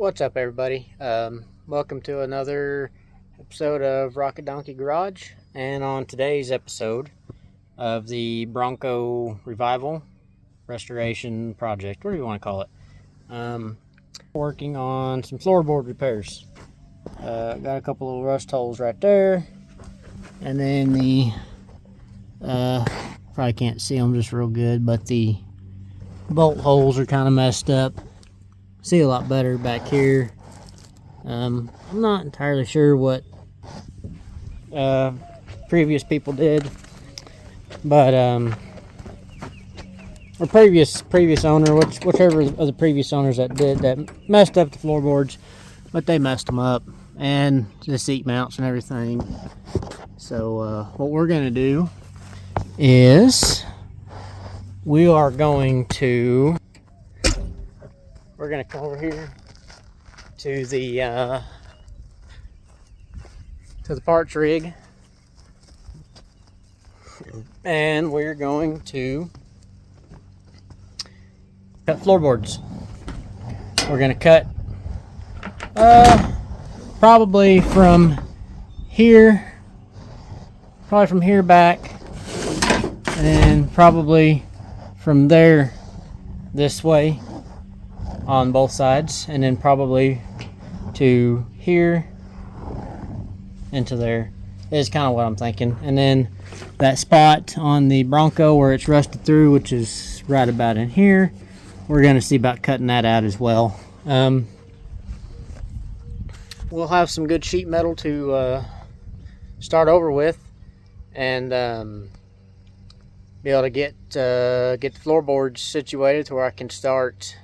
What's up, everybody? Welcome to another episode of Rocket Donkey Garage. And on today's episode of the Bronco Revival Restoration Project, what do you want to call it? Working on some floorboard repairs. Got a couple of rust holes right there. And then the, probably can't see them just real good, but the bolt holes are kind of messed up. See a lot better back here. I'm not entirely sure what previous people did, but or previous owner, whichever of the previous owners that messed up the floorboards, but they messed them up, and the seat mounts and everything. So what we're gonna do is we're gonna come over here to the parts rig, and we're going to cut floorboards. We're gonna cut probably from here back, and then probably from there this way on both sides, and then probably to here into there is kind of what I'm thinking. And then that spot on the Bronco where it's rusted through, which is right about in here, we're going to see about cutting that out as well. We'll have some good sheet metal to start over with, and be able to get the floorboards situated to where I can start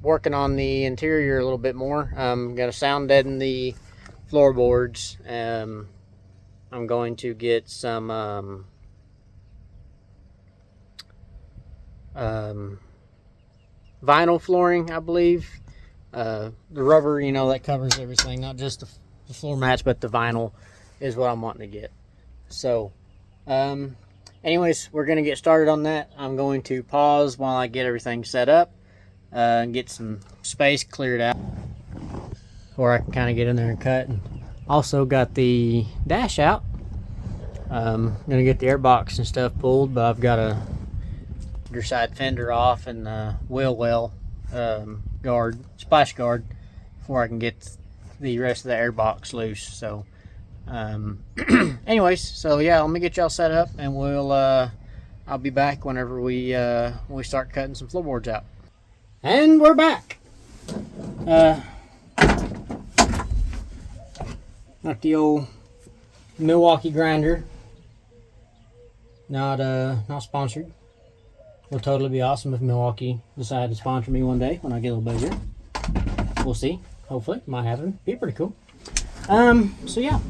working on the interior a little bit more. I'm going to sound deaden the floorboards. I'm going to get some vinyl flooring, I believe. The rubber, that covers everything, not just the floor mats, but the vinyl is what I'm wanting to get. So anyways, we're going to get started on that. I'm going to pause while I get everything set up and get some space cleared out where I can kind of get in there and cut. And also got the dash out. I'm going to get the airbox and stuff pulled, but I've got a underside fender off and wheel well guard, splash guard, before I can get the rest of the airbox loose. So anyways, so yeah, let me get y'all set up, and I'll be back whenever we start cutting some floorboards out. And we're back. Not the old Milwaukee grinder. Not sponsored. Will totally be awesome if Milwaukee decided to sponsor me one day when I get a little bigger. We'll see. Hopefully, might happen. Be pretty cool. So yeah.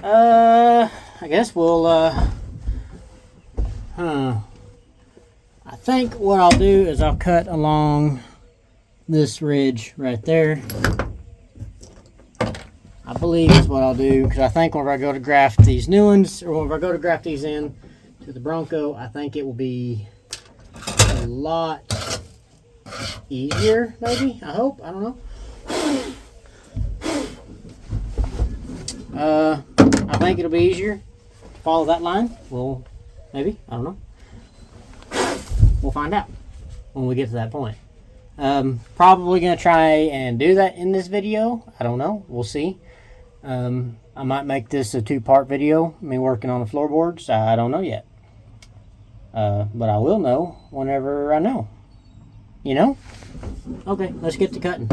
I guess we'll, I think what I'll do is I'll cut along this ridge right there. I believe is what I'll do, because I think whenever I go to graft these new ones, or whenever I go to graft these in to the Bronco, I think it will be a lot easier, maybe. I hope. I don't know. I think it'll be easier to follow that line. Well, maybe. I don't know. We'll find out when we get to that point. Probably going to try and do that in this video. I don't know. We'll see. I might make this a two-part video, me working on the floorboards. I don't know yet. But I will know whenever I know. Okay, let's get to cutting.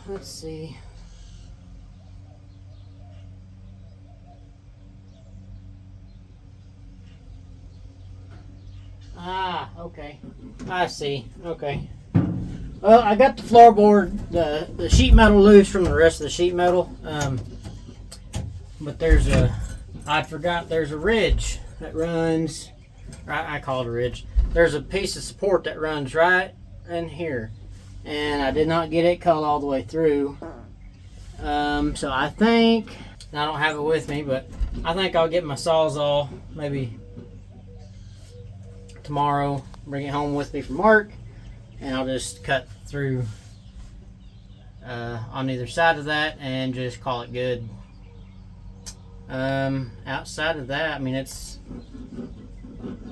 Let's see. Ah, okay. I see. Okay. Well, I got the floorboard, the sheet metal loose from the rest of the sheet metal. But I forgot there's a ridge that runs, I call it a ridge. There's a piece of support that runs right in here. And I did not get it cut all the way through. So I think, I don't have it with me, but I think I'll get my Sawzall maybe tomorrow, bring it home with me from work, and I'll just cut through on either side of that and just call it good. Outside of that, I mean, it's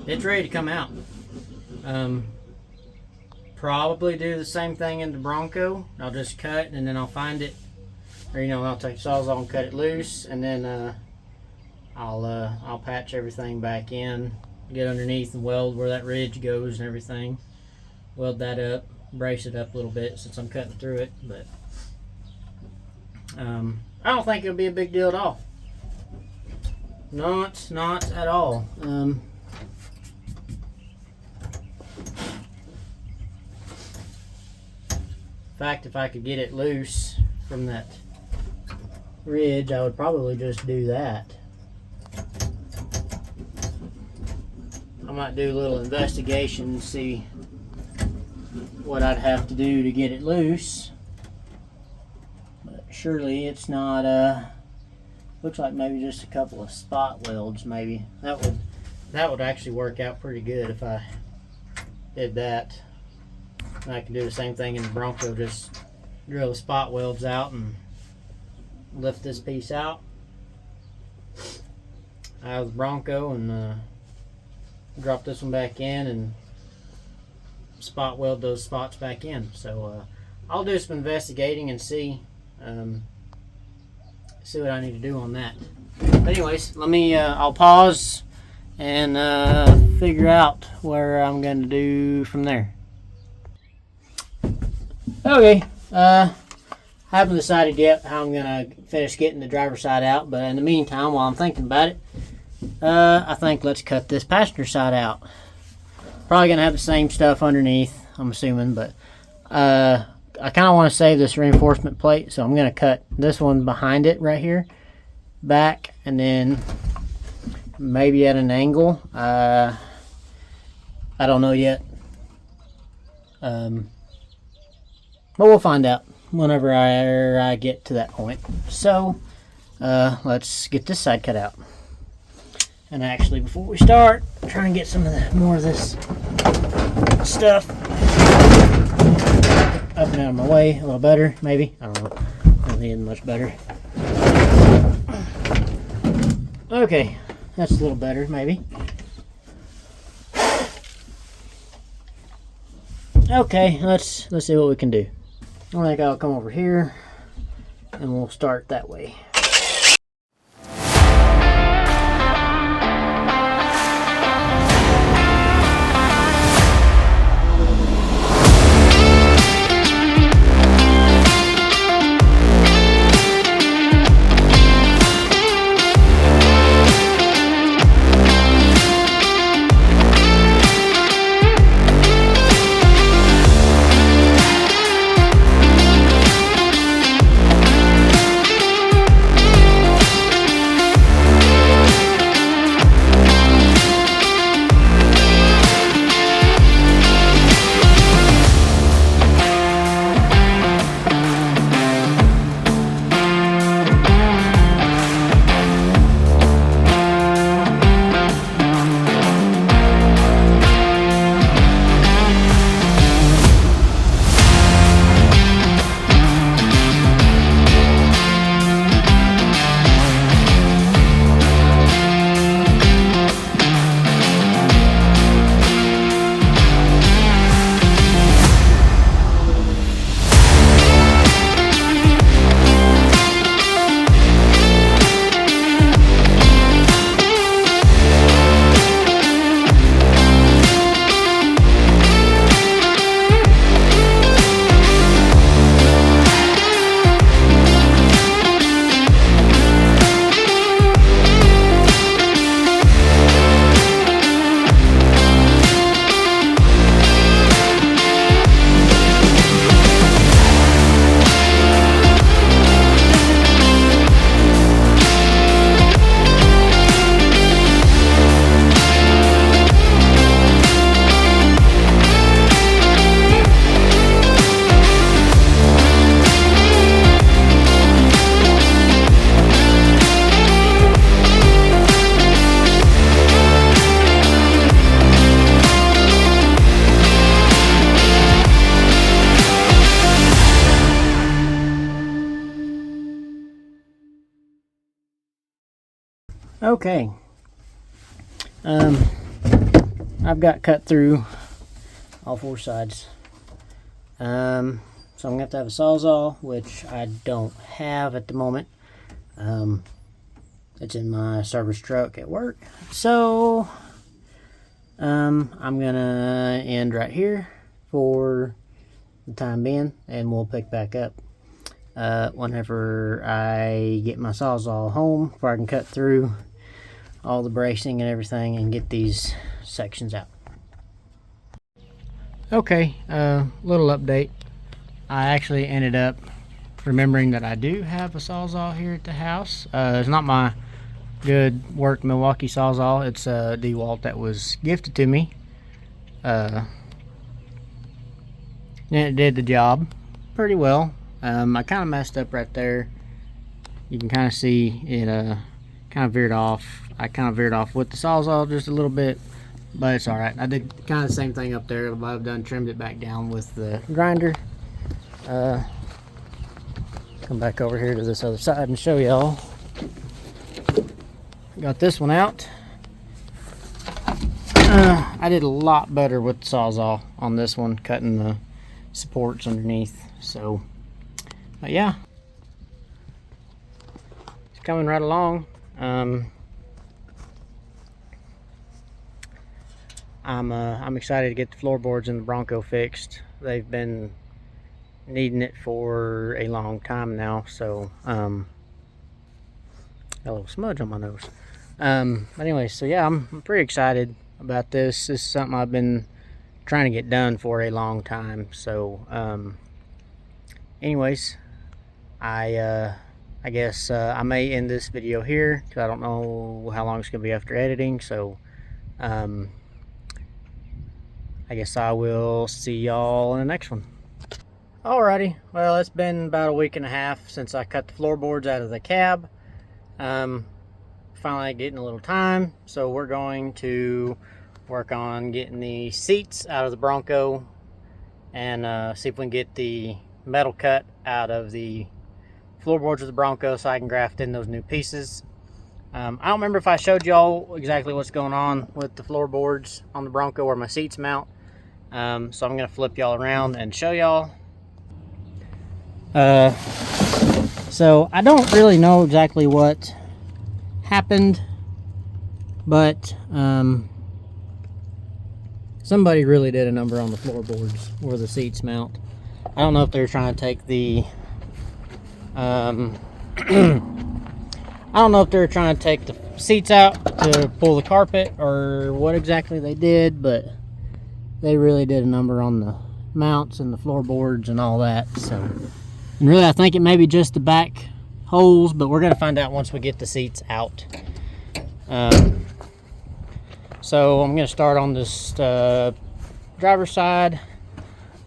ready to come out. Probably do the same thing in the Bronco. I'll just cut and then I'll find it, or I'll take the Sawzall and cut it loose, and then I'll patch everything back in, get underneath and weld where that ridge goes and everything. Weld that up, brace it up a little bit since I'm cutting through it, but I don't think it'll be a big deal at all. Not at all. In fact, if I could get it loose from that ridge, I would probably just do that. I might do a little investigation and see what I'd have to do to get it loose. But surely it's not, looks like maybe just a couple of spot welds maybe. That would actually work out pretty good if I did that. And I can do the same thing in the Bronco, just drill the spot welds out and lift this piece out of the Bronco and drop this one back in and spot weld those spots back in. So I'll do some investigating and see what I need to do on that. But anyways, I'll pause and figure out where I'm going to do from there. Okay, haven't decided yet how I'm gonna finish getting the driver's side out, but in the meantime, while I'm thinking about it, I think let's cut this passenger side out. Probably gonna have the same stuff underneath, I'm assuming, but I kind of want to save this reinforcement plate, so I'm gonna cut this one behind it right here, back, and then maybe at an angle. I don't know yet. But we'll find out whenever I get to that point. So, let's get this side cut out. And actually, before we start, try and get some of more of this stuff up and out of my way a little better, maybe. I don't know. Not even much better. Okay, that's a little better, maybe. Okay, let's see what we can do. I think I'll come over here and we'll start that way. Okay. I've got cut through all 4 sides. So I'm gonna have to have a Sawzall, which I don't have at the moment. It's in my service truck at work. So I'm gonna end right here for the time being, and we'll pick back up whenever I get my Sawzall home, where I can cut through all the bracing and everything and get these sections out. Okay, little update. I actually ended up remembering that I do have a Sawzall here at the house. It's not my good work Milwaukee Sawzall. It's a DeWalt that was gifted to me. And it did the job pretty well. I kind of messed up right there. You can kind of see it kind of veered off. I kind of veered off with the Sawzall just a little bit, but it's alright. I did kind of the same thing up there, but I've done trimmed it back down with the grinder. Come back over here to this other side and show y'all. Got this one out. I did a lot better with the Sawzall on this one, cutting the supports underneath. So, but yeah, it's coming right along. I'm excited to get the floorboards in the Bronco fixed. They've been needing it for a long time now. So, got a little smudge on my nose. But anyway, so yeah, I'm pretty excited about this. This is something I've been trying to get done for a long time. So, anyways, I guess I may end this video here because I don't know how long it's gonna be after editing. So, I guess I will see y'all in the next one. Alrighty, well, it's been about a week and a half since I cut the floorboards out of the cab. Finally getting a little time, so we're going to work on getting the seats out of the Bronco and see if we can get the metal cut out of the floorboards of the Bronco so I can graft in those new pieces. I don't remember if I showed y'all exactly what's going on with the floorboards on the Bronco where my seats mount. So I'm gonna flip y'all around and show y'all. So I don't really know exactly what happened, but somebody really did a number on the floorboards where the seats mount. I don't know if they're trying to take the I don't know if they're trying to take the seats out to pull the carpet or what exactly they did, but they really did a number on the mounts and the floorboards and all that. So, and really I think it may be just the back holes, but we're gonna find out once we get the seats out. So I'm gonna start on this driver's side.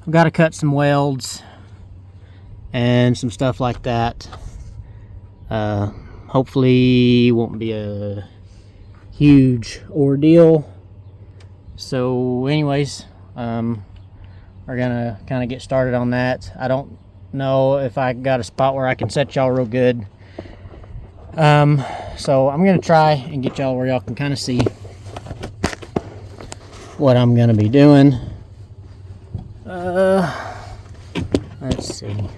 I've got to cut some welds and some stuff like that. Hopefully it won't be a huge ordeal. So anyways, we're gonna kind of get started on that. I don't know if I got a spot where I can set y'all real good. So I'm gonna try and get y'all where y'all can kind of see what I'm gonna be doing. Let's see.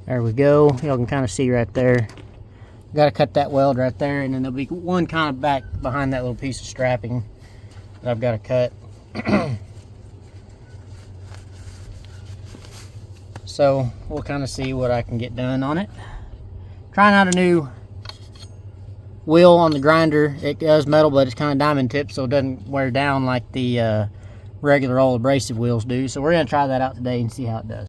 There we go. Y'all can kind of see right there. Got to cut that weld right there, and then there'll be one kind of back behind that little piece of strapping that I've got to cut. So we'll kind of see what I can get done on it. Trying out a new wheel on the grinder. It does metal, but it's kind of diamond tipped, so it doesn't wear down like the regular old abrasive wheels do. So we're going to try that out today and see how it does.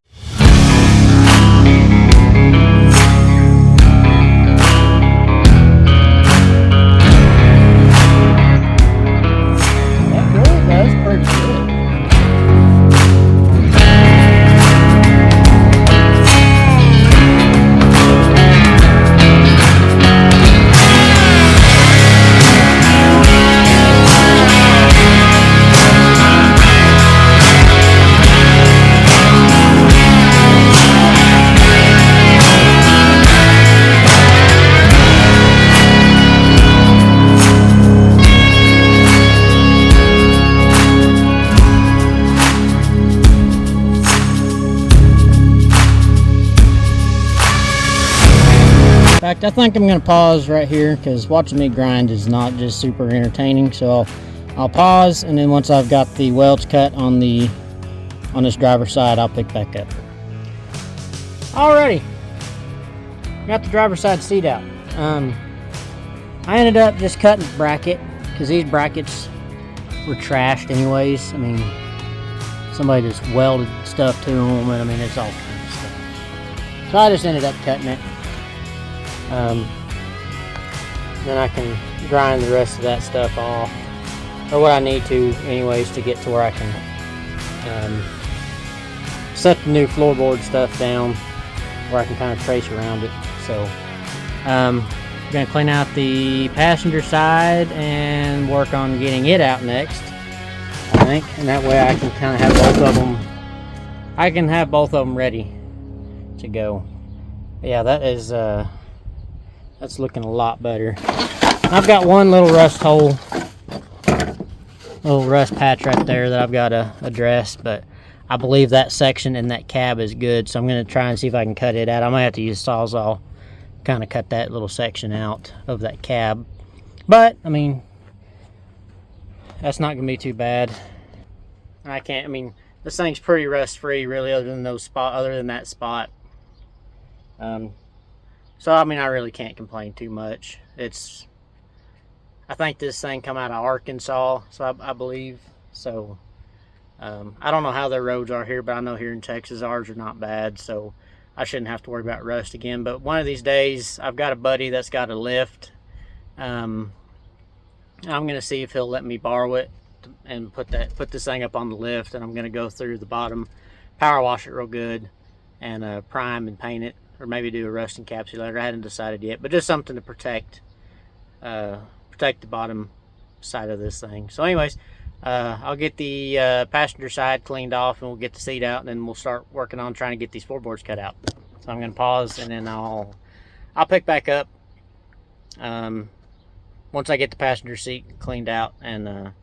fact, I think I'm going to pause right here because watching me grind is not just super entertaining. So I'll pause, and then once I've got the welds cut on this driver's side, I'll pick back up. Alrighty, got the driver's side seat out. I ended up just cutting the bracket because these brackets were trashed anyways. I mean, somebody just welded stuff to them, and I mean, it's all kinds of stuff. So I just ended up cutting it. Then I can grind the rest of that stuff off, or what I need to anyways, to get to where I can set the new floorboard stuff down where I can kind of trace around it. So I'm going to clean out the passenger side and work on getting it out next, I think, and that way I can kind of have both of them. I can have both of them ready to go. Yeah, that is that's looking a lot better. I've got one little rust hole, little rust patch right there that I've got to address, but I believe that section in that cab is good, so I'm going to try and see if I can cut it out. I might have to use Sawzall, kind of cut that little section out of that cab, but I mean, that's not going to be too bad. I mean, this thing's pretty rust free, really, other than that spot. So I mean, I really can't complain too much. I think this thing come out of Arkansas, so I believe. So I don't know how their roads are here, but I know here in Texas ours are not bad, so I shouldn't have to worry about rust again. But one of these days, I've got a buddy that's got a lift. I'm gonna see if he'll let me borrow it and put this thing up on the lift, and I'm gonna go through the bottom, power wash it real good, and prime and paint it, or maybe do a rust encapsulator. I hadn't decided yet, but just something to protect the bottom side of this thing. So anyways, I'll get the passenger side cleaned off, and we'll get the seat out, and then we'll start working on trying to get these floorboards cut out. So I'm going to pause, and then I'll pick back up once I get the passenger seat cleaned out, and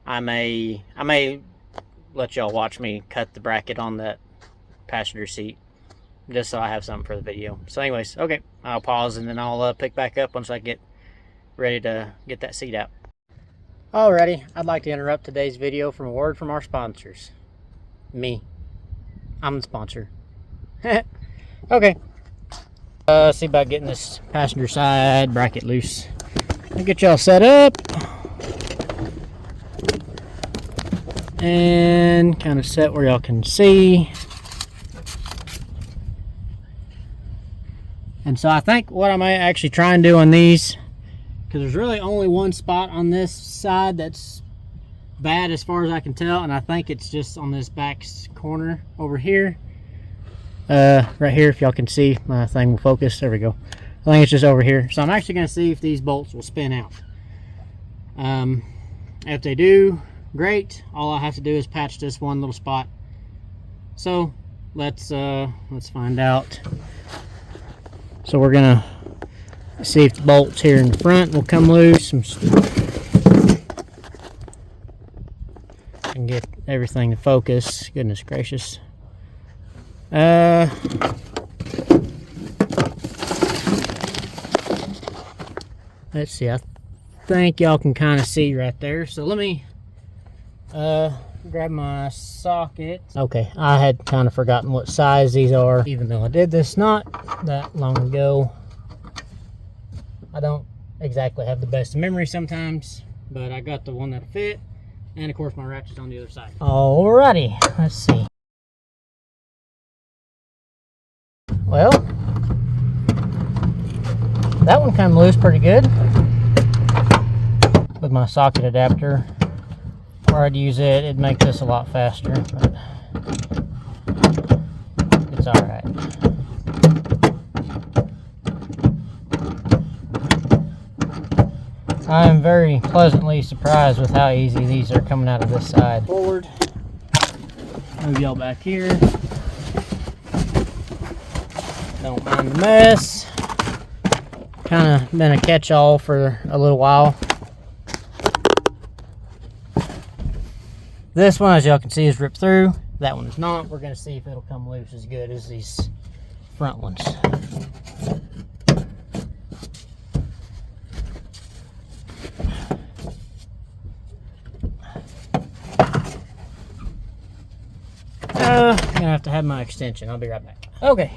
I may let y'all watch me cut the bracket on that passenger seat, just so I have something for the video. So anyways, okay, I'll pause, and then I'll pick back up once I get ready to get that seat out. Alrighty, I'd like to interrupt today's video from a word from our sponsors. Me. I'm the sponsor. Okay. See about getting this passenger side bracket loose. I'll get y'all set up. And kind of set where y'all can see. And so I think what I might actually try and do on these, because there's really only one spot on this side that's bad as far as I can tell, and I think it's just on this back corner over here. Right here, if y'all can see, my thing will focus. There we go. I think it's just over here. So I'm actually going to see if these bolts will spin out. If they do, great. All I have to do is patch this one little spot. So let's find out. So we're gonna see if the bolts here in the front will come loose and get everything to focus. Goodness gracious. Let's see, I think y'all can kind of see right there. So let me grab my socket. Okay, I had kind of forgotten what size these are, even though I did this not that long ago. I don't exactly have the best memory sometimes, but I got the one that'll fit, and of course my ratchet's on the other side. Alrighty, let's see. Well, that one kind of loose pretty good with my socket adapter. Or I'd use it, it'd make this a lot faster, but it's alright. I am very pleasantly surprised with how easy these are coming out of this side. Forward, move y'all back here. Don't mind the mess. Kind of been a catch-all for a little while. This one, as y'all can see, is ripped through. That one is not. We're going to see if it'll come loose as good as these front ones. to have my extension. I'll be right back. Okay,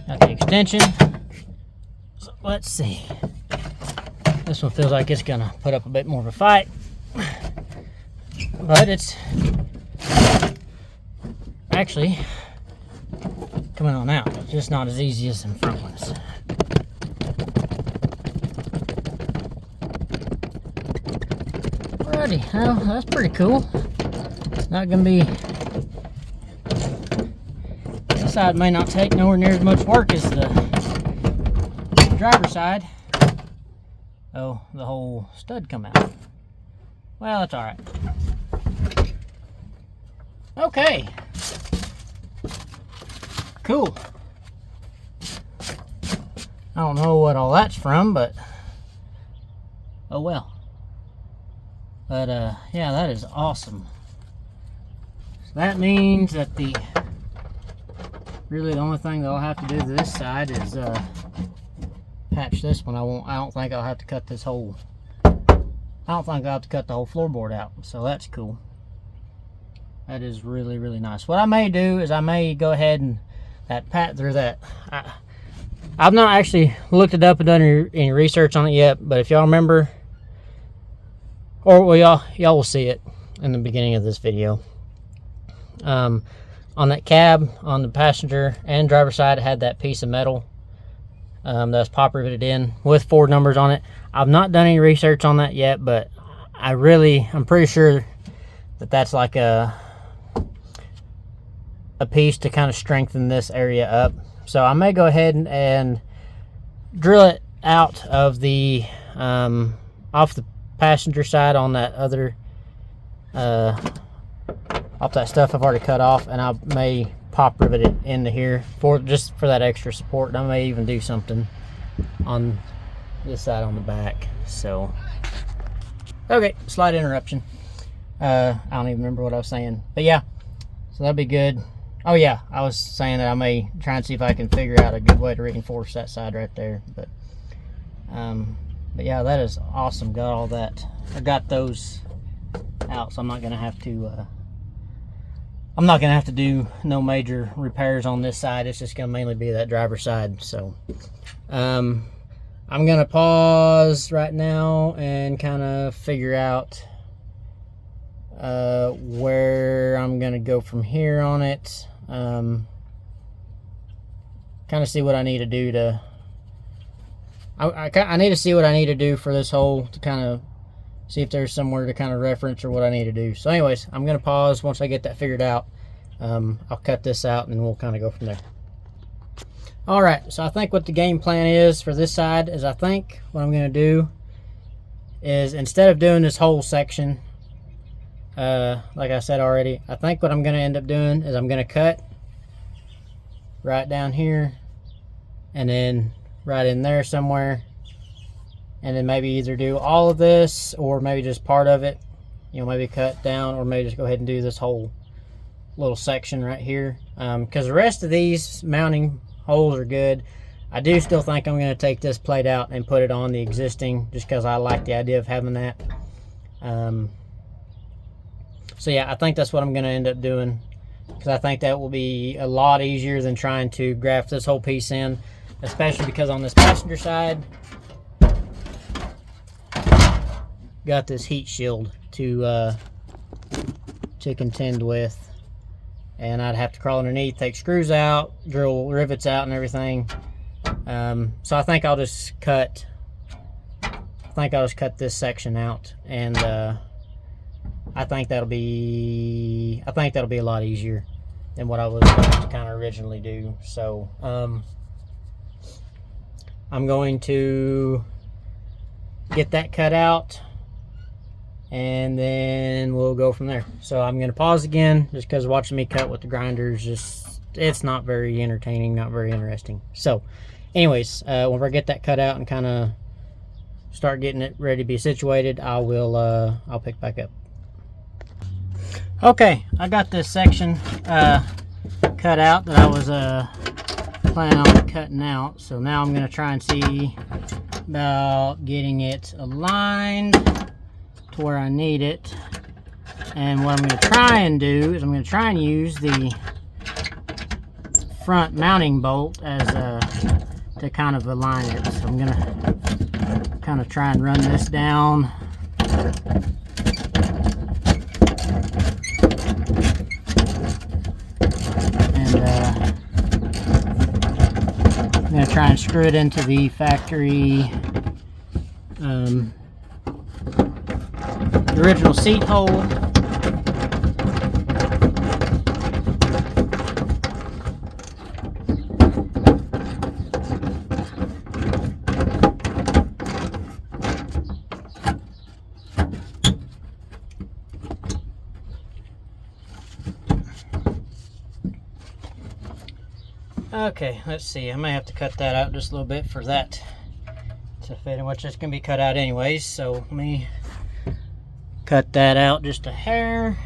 got the extension. So let's see. This one feels like it's gonna put up a bit more of a fight, but it's actually coming on out. It's just not as easy as the front ones. Alrighty, well, that's pretty cool. It's not gonna be, this side may not take nowhere near as much work as the driver's side. Oh, the whole stud come out. Well, that's alright. Okay. Cool. I don't know what all that's from, but oh well. But yeah, that is awesome. So that means that really the only thing that I'll have to do to this side is patch this one. I don't think I'll have to cut this whole, I don't think I'll have to cut the whole floorboard out. So that's cool. That is really, really nice. What I may do is I may go ahead and I've not actually looked it up and done any research on it yet, but if y'all remember, or well, y'all will see it in the beginning of this video. On that cab, on the passenger and driver side, it had that piece of metal that's pop riveted in with 4 numbers on it. I've not done any research on that yet, but I'm pretty sure that that's like a piece to kind of strengthen this area up. So I may go ahead and drill it out of the off the passenger side on that other off that stuff I've already cut off, and I may pop rivet it into here just for that extra support. And I may even do something on this side on the back. So okay, slight interruption. I don't even remember what I was saying, but yeah, so that'd be good. Oh yeah, I was saying that I may try and see if I can figure out a good way to reinforce that side right there. But yeah, that is awesome. Got all that. I got those out, so I'm not gonna have to do no major repairs on this side. It's just gonna mainly be that driver's side. So I'm gonna pause right now and kind of figure out where I'm gonna go from here on it. Kind of see what I need to do to I need to see what I need to do for this hole to kind of see if there's somewhere to kind of reference or what I need to do. So anyways, I'm gonna pause. Once I get that figured out, I'll cut this out and we'll kind of go from there. All right, so I think what the game plan is for this side is, I think what I'm gonna do is, instead of doing this whole section, like I said already, I think what I'm going to end up doing is I'm going to cut right down here and then right in there somewhere, and then maybe either do all of this or maybe just part of it, you know, maybe cut down, or maybe just go ahead and do this whole little section right here, because the rest of these mounting holes are good. I do still think I'm going to take this plate out and put it on the existing, just because I like the idea of having that. So yeah, I think that's what I'm going to end up doing, because I think that will be a lot easier than trying to graft this whole piece in, especially because on this passenger side, got this heat shield to contend with, and I'd have to crawl underneath, take screws out, drill rivets out and everything. So I think I'll just cut this section out, and I think that'll be a lot easier than what I was going to kind of originally do. So I'm going to get that cut out, and then we'll go from there. So I'm going to pause again, just because watching me cut with the grinders, it's not very entertaining, not very interesting. So anyways, whenever I get that cut out and kind of start getting it ready to be situated, I'll pick back up. Okay, I got this section cut out that I was planning on cutting out. So now I'm going to try and see about getting it aligned to where I need it. And what I'm going to try and do is I'm going to try and use the front mounting bolt as to kind of align it. So I'm gonna kind of try and run this down. And I'm gonna try and screw it into the factory the original seat hole. Okay, let's see. I may have to cut that out just a little bit for that to fit in, which is going to be cut out anyways. So let me cut that out just a hair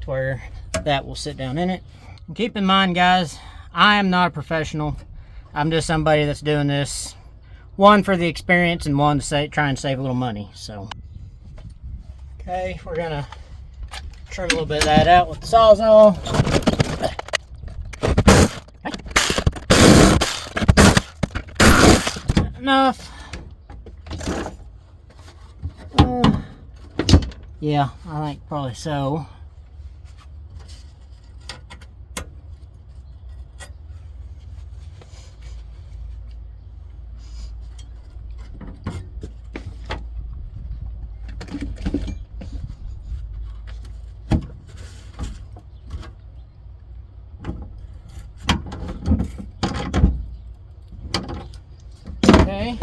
to where that will sit down in it. And keep in mind, guys, I am not a professional. I'm just somebody that's doing this, one, for the experience, and one, to try and save a little money. So, okay, we're going to trim a little bit of that out with the Sawzall. Enough. Yeah, I think probably so. Okay.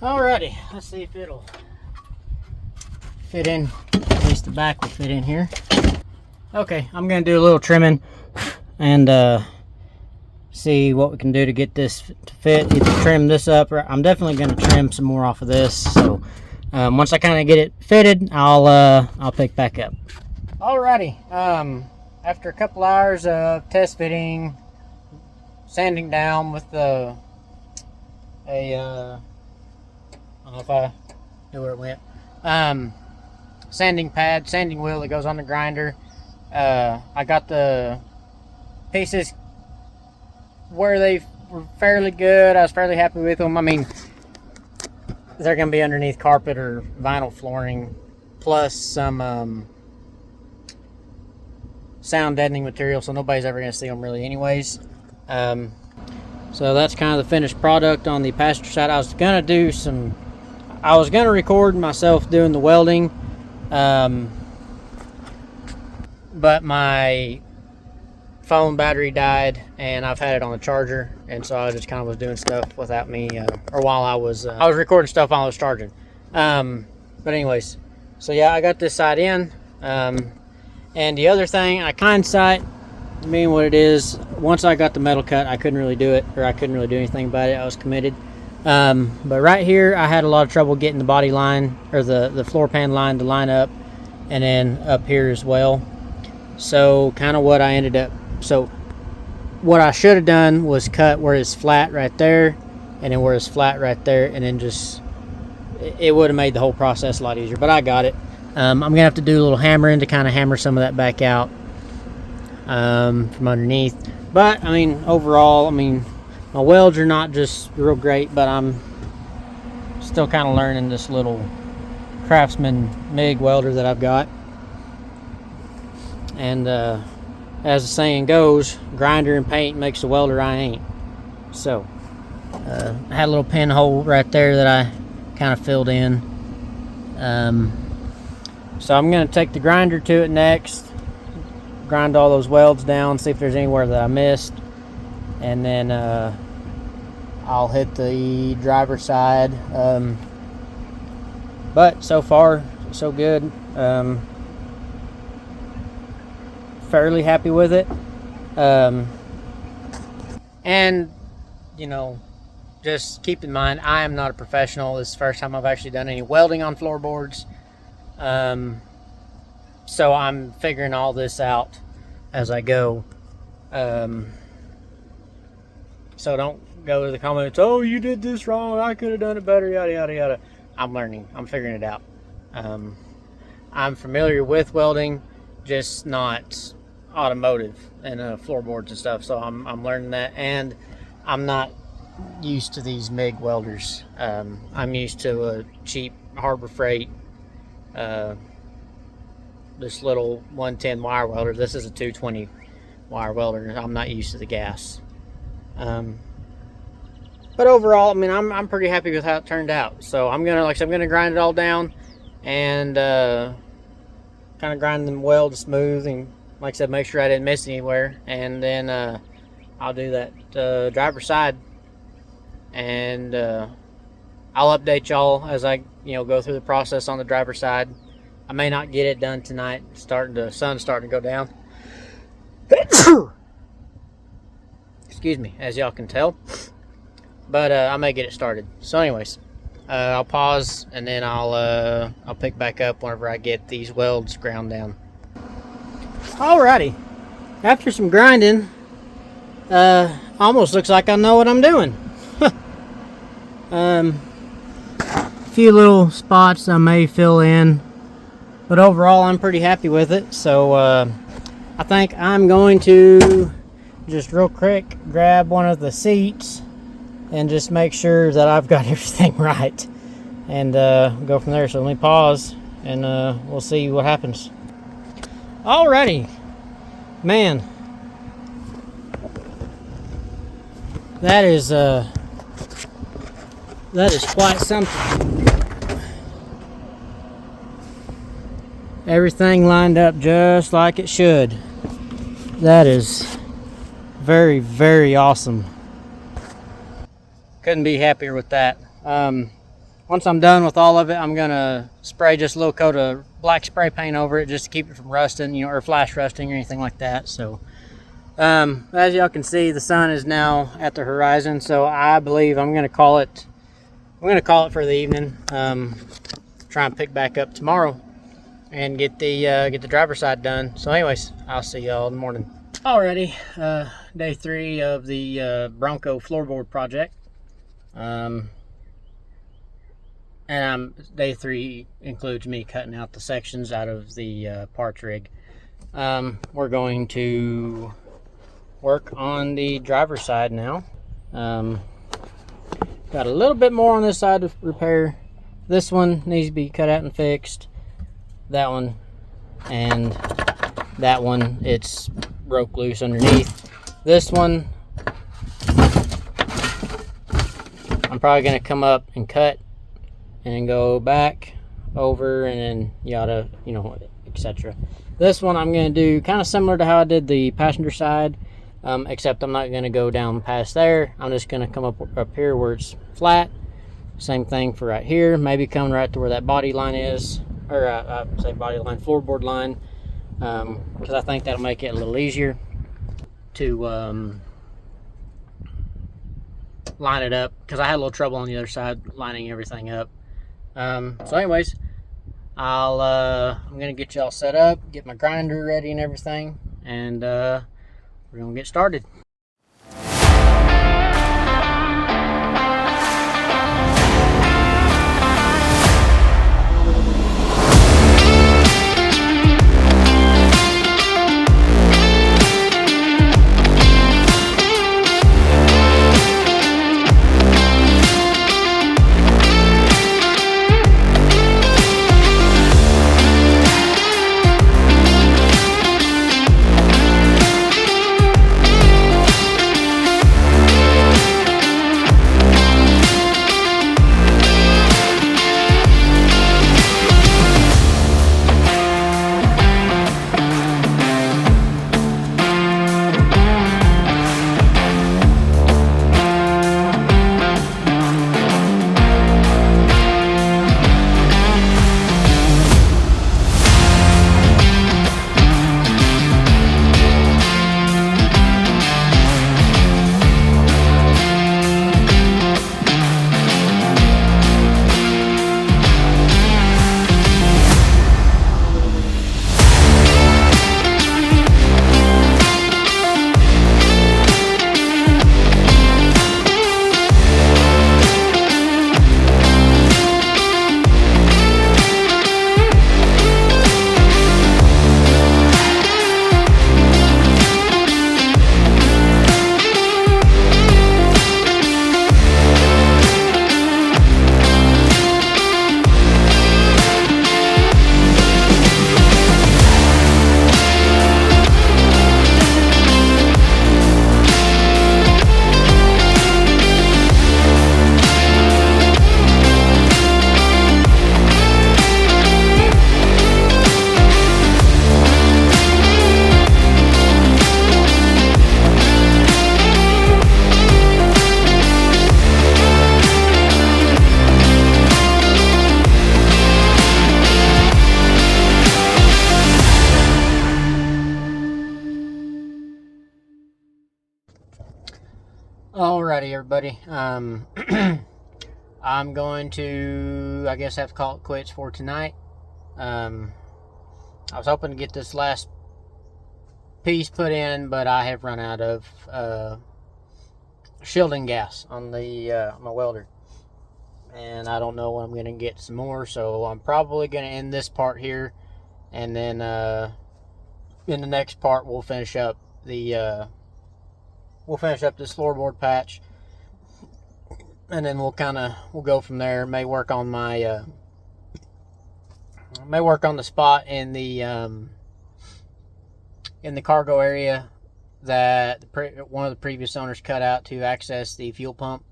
Alrighty, let's see if it'll fit in. At least the back will fit in here. Okay, I'm gonna do a little trimming and see what we can do to get this to fit. Either trim this up, or I'm definitely gonna trim some more off of this. So once I kind of get it fitted, I'll pick back up. Alrighty. After a couple hours of test fitting, sanding down with I don't know if I knew where it went, sanding pad, sanding wheel that goes on the grinder. I got the pieces where they were fairly good. I was fairly happy with them. I mean, they're going to be underneath carpet or vinyl flooring, plus some sound deadening material, so nobody's ever going to see them really anyways. So that's kind of the finished product on the passenger side. I was going to record myself doing the welding, but my phone battery died and I've had it on the charger, and so I just kind of was doing stuff without me, or while I was recording stuff while I was charging. But anyways, so yeah, I got this side in. And the other thing, hindsight being what it is, once I got the metal cut, I couldn't really do it, or I couldn't really do anything about it. I was committed. But right here, I had a lot of trouble getting the body line, or the floor pan line to line up, and then up here as well. So kind of what I should have done was cut where it's flat right there, and then where it's flat right there, and then just, it would have made the whole process a lot easier, but I got it. I'm going to have to do a little hammering to kind of hammer some of that back out from underneath. But, I mean, overall, I mean, my welds are not just real great, but I'm still kind of learning this little Craftsman MIG welder that I've got. And as the saying goes, grinder and paint makes a welder I ain't. So, I had a little pinhole right there that I kind of filled in. So I'm going to take the grinder to it next, grind all those welds down, see if there's anywhere that I missed, and then I'll hit the driver's side. But so far, so good. Fairly happy with it. And, you know, just keep in mind, I am not a professional. This is the first time I've actually done any welding on floorboards. So I'm figuring all this out as I go. So don't go to the comments, oh, you did this wrong, I could have done it better, yada, yada, yada. I'm learning. I'm figuring it out. I'm familiar with welding, just not automotive and floorboards and stuff. So I'm learning that, and I'm not used to these MIG welders. I'm used to a cheap Harbor Freight, this little 110 wire welder. This is a 220 wire welder. I'm not used to the gas. But overall, I mean, I'm pretty happy with how it turned out. So I'm gonna grind it all down and kind of grind them welds smooth, and like I said, make sure I didn't miss anywhere. And then I'll do that driver's side, and I'll update y'all as I go through the process on the driver's side. I may not get it done tonight. The sun's starting to go down. Excuse me, as y'all can tell. But I may get it started. So anyways, I'll pause, and then I'll pick back up whenever I get these welds ground down. Alrighty, after some grinding, almost looks like I know what I'm doing. A few little spots I may fill in, but overall I'm pretty happy with it. So I think I'm going to just real quick grab one of the seats and just make sure that I've got everything right, and go from there. So let me pause, and we'll see what happens. Alrighty, man, that is quite something. Everything lined up just like it should. That is very, very awesome. Couldn't be happier with that. Once I'm done with all of it, I'm gonna spray just a little coat of black spray paint over it just to keep it from rusting, or flash rusting or anything like that. So as y'all can see, the sun is now at the horizon, so I believe I'm gonna call it for the evening. Try and pick back up tomorrow and get the driver's side done. So anyways, I'll see y'all in the morning. Alrighty, day 3 of the Bronco floorboard project. And day 3 includes me cutting out the sections out of the parts rig. We're going to work on the driver's side now. Got a little bit more on this side to repair. This one needs to be cut out and fixed. That one and that one, it's broke loose underneath. This one, I'm probably going to come up and cut and then go back over and then yada, etc. This one I'm going to do kind of similar to how I did the passenger side, except I'm not going to go down past there. I'm just going to come up here where it's flat. Same thing for right here. Maybe come right to where that body line is, or I say body line, floorboard line, because I think that'll make it a little easier to line it up, because I had a little trouble on the other side lining everything up. So anyways, I'm gonna get y'all set up, get my grinder ready and everything, and we're gonna get started. Alrighty, everybody. I'm going to, I guess, have to call it quits for tonight. I was hoping to get this last piece put in, but I have run out of shielding gas on the my welder, and I don't know when I'm going to get some more. So I'm probably going to end this part here, and then in the next part we'll finish up the this floorboard patch, and then we'll go from there. May work on my the spot in the cargo area that one of the previous owners cut out to access the fuel pump.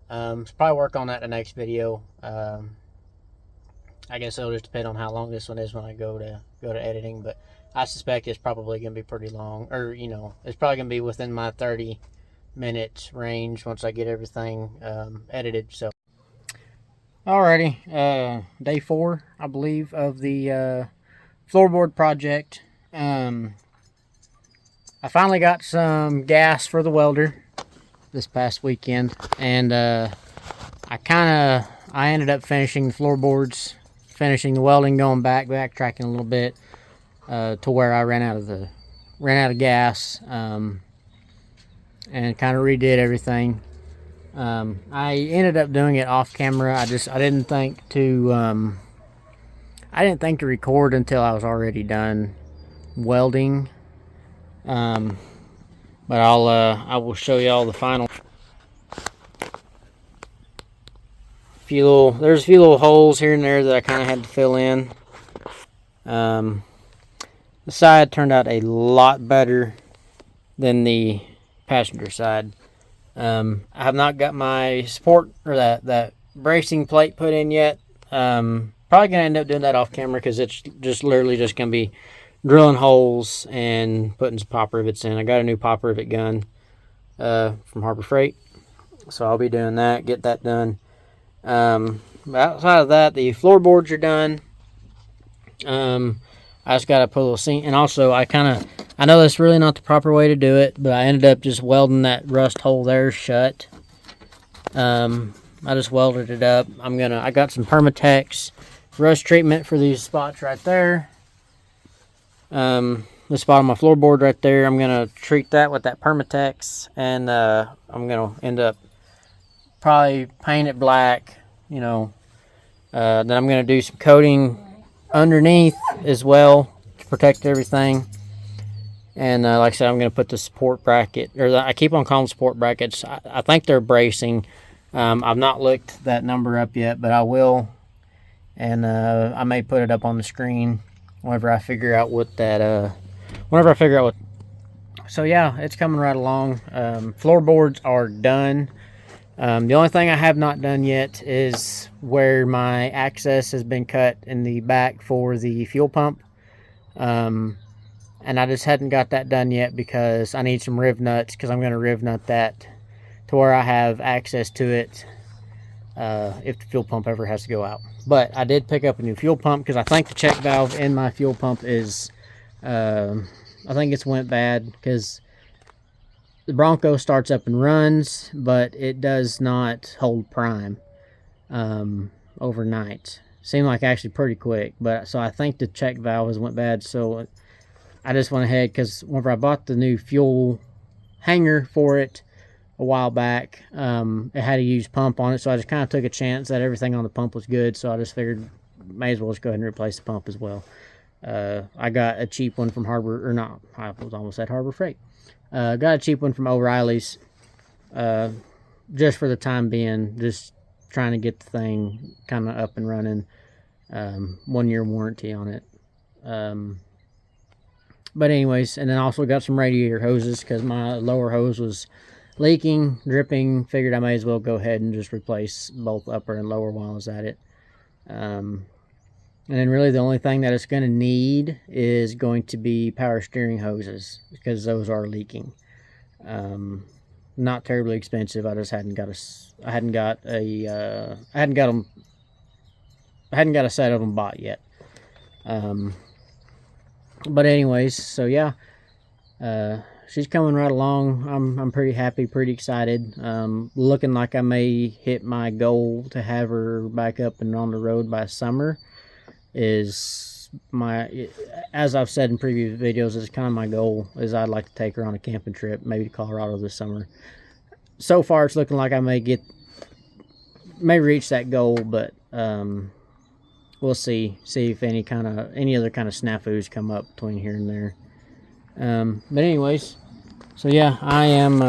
So probably work on that in the next video. I guess it'll just depend on how long this one is when I go to editing, but I suspect it's probably going to be pretty long, or it's probably going to be within my 30-minute range once I get everything edited. So alrighty, day 4, I believe, of the floorboard project. I finally got some gas for the welder this past weekend, and I ended up finishing the floorboards, finishing the welding, going backtracking a little bit to where I ran out of gas, and kind of redid everything. I ended up doing it off camera. I didn't think to record until I was already done welding. But I will show you all the final. There's a few little holes here and there that I kind of had to fill in. The side turned out a lot better than the passenger side. I have not got my support or that bracing plate put in yet. Probably gonna end up doing that off camera because it's just literally just gonna be drilling holes and putting some pop rivets in. I got a new pop rivet gun from Harbor Freight, so I'll be doing that, get that done. Outside of that, the floorboards are done. I just got to put a little seam, and also I know that's really not the proper way to do it, but I ended up just welding that rust hole there shut. I just welded it up. I got some Permatex rust treatment for these spots right there. The spot on my floorboard right there, I'm gonna treat that with that Permatex, and I'm gonna end up probably paint it black, then I'm gonna do some coating underneath as well to protect everything. And like I said, I'm gonna put the support bracket, I keep on calling support brackets. I think they're bracing. I've not looked that number up yet, but I will, and I may put it up on the screen whenever I figure out what. So yeah, it's coming right along. Floorboards are done. The only thing I have not done yet is where my access has been cut in the back for the fuel pump. And I just hadn't got that done yet because I need some riv nuts, because I'm going to riv nut that to where I have access to it if the fuel pump ever has to go out. But I did pick up a new fuel pump because I think the check valve in my fuel pump is, I think it's went bad, because the Bronco starts up and runs, but it does not hold prime overnight. Seemed like actually pretty quick, but so I think the check valve has went bad. So I just went ahead, because whenever I bought the new fuel hanger for it a while back, it had a used pump on it, so I just kind of took a chance that everything on the pump was good, so I just figured may as well just go ahead and replace the pump as well. I got a cheap one from Harbor Freight. Got a cheap one from O'Reilly's, just for the time being, just trying to get the thing kind of up and running. 1-year warranty on it. But anyways, and then also got some radiator hoses, because my lower hose was leaking, dripping. Figured I may as well go ahead and just replace both upper and lower while I was at it. And then really the only thing that it's going to need is going to be power steering hoses, because those are leaking. Not terribly expensive. I just hadn't got a set of them bought yet. But anyways, so yeah, she's coming right along. I'm pretty happy, pretty excited. Looking like I may hit my goal to have her back up and on the road by summer. Is my, as I've said in previous videos, is kind of my goal. Is I'd like to take her on a camping trip, maybe to Colorado this summer. So far, it's looking like I may reach that goal, but we'll see if any other kind of snafus come up between here and there. But anyways, so yeah, I'm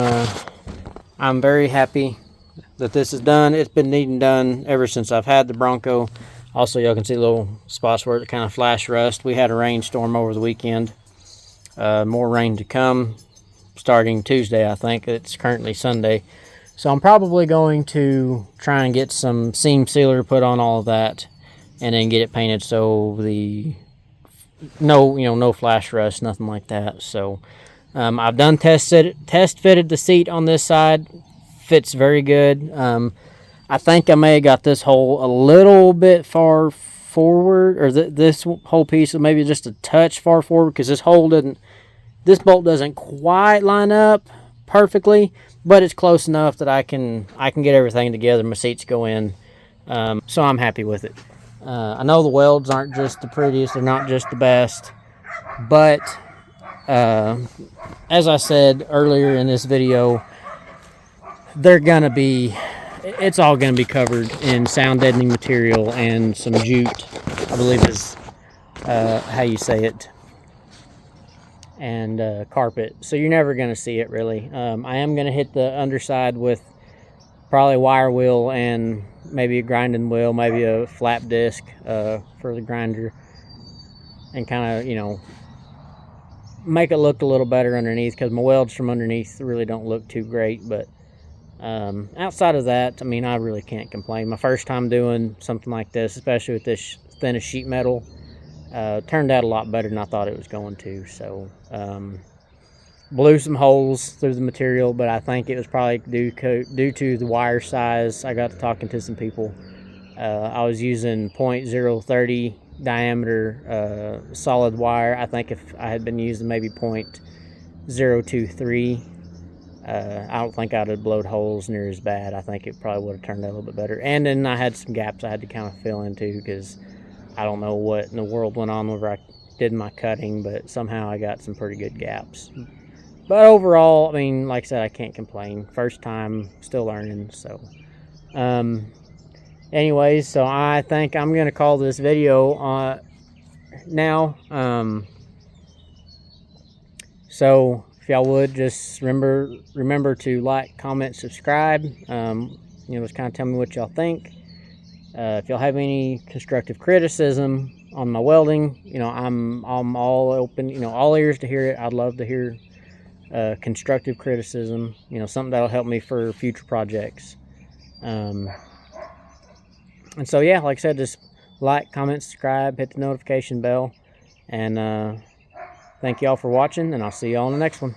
very happy that this is done. It's been needing done ever since I've had the Bronco. Also, y'all can see little spots where it kind of flash rust. We had a rainstorm over the weekend. More rain to come starting Tuesday, I think. It's currently Sunday. So I'm probably going to try and get some seam sealer put on all of that and then get it painted so no flash rust, nothing like that. So I've done test fitted the seat on this side. Fits very good. I think I may have got this hole a little bit far forward, or this whole piece maybe just a touch far forward, because this bolt doesn't quite line up perfectly, but it's close enough that I can get everything together. My seats go in, so I'm happy with it. I know the welds aren't just the prettiest, they're not just the best, but as I said earlier in this video, it's all gonna be covered in sound deadening material and some jute, I believe is how you say it, and carpet, so you're never gonna see it really. I am gonna hit the underside with probably wire wheel and maybe a grinding wheel, maybe a flap disc for the grinder, and kind of make it look a little better underneath, because my welds from underneath really don't look too great. But outside of that, I mean, I really can't complain. My first time doing something like this, especially with this thinnest sheet metal, turned out a lot better than I thought it was going to. So blew some holes through the material, but I think it was probably due to the wire size. I got to talking to some people. I was using .030 diameter solid wire. I think if I had been using maybe .023, I don't think I'd have blowed holes near as bad. I think it probably would have turned out a little bit better. And then I had some gaps I had to kind of fill into, because I don't know what in the world went on whenever I did my cutting, but somehow I got some pretty good gaps. But overall, I mean, like I said, I can't complain. First time, still learning. So anyways, so I think I'm gonna call this video now. So if y'all would just remember to like, comment, subscribe. Just kind of tell me what y'all think. If y'all have any constructive criticism on my welding, I'm all open, all ears to hear it. I'd love to hear constructive criticism, something that'll help me for future projects. And so yeah, like I said, just like, comment, subscribe, hit the notification bell, and thank y'all for watching, and I'll see y'all on the next one.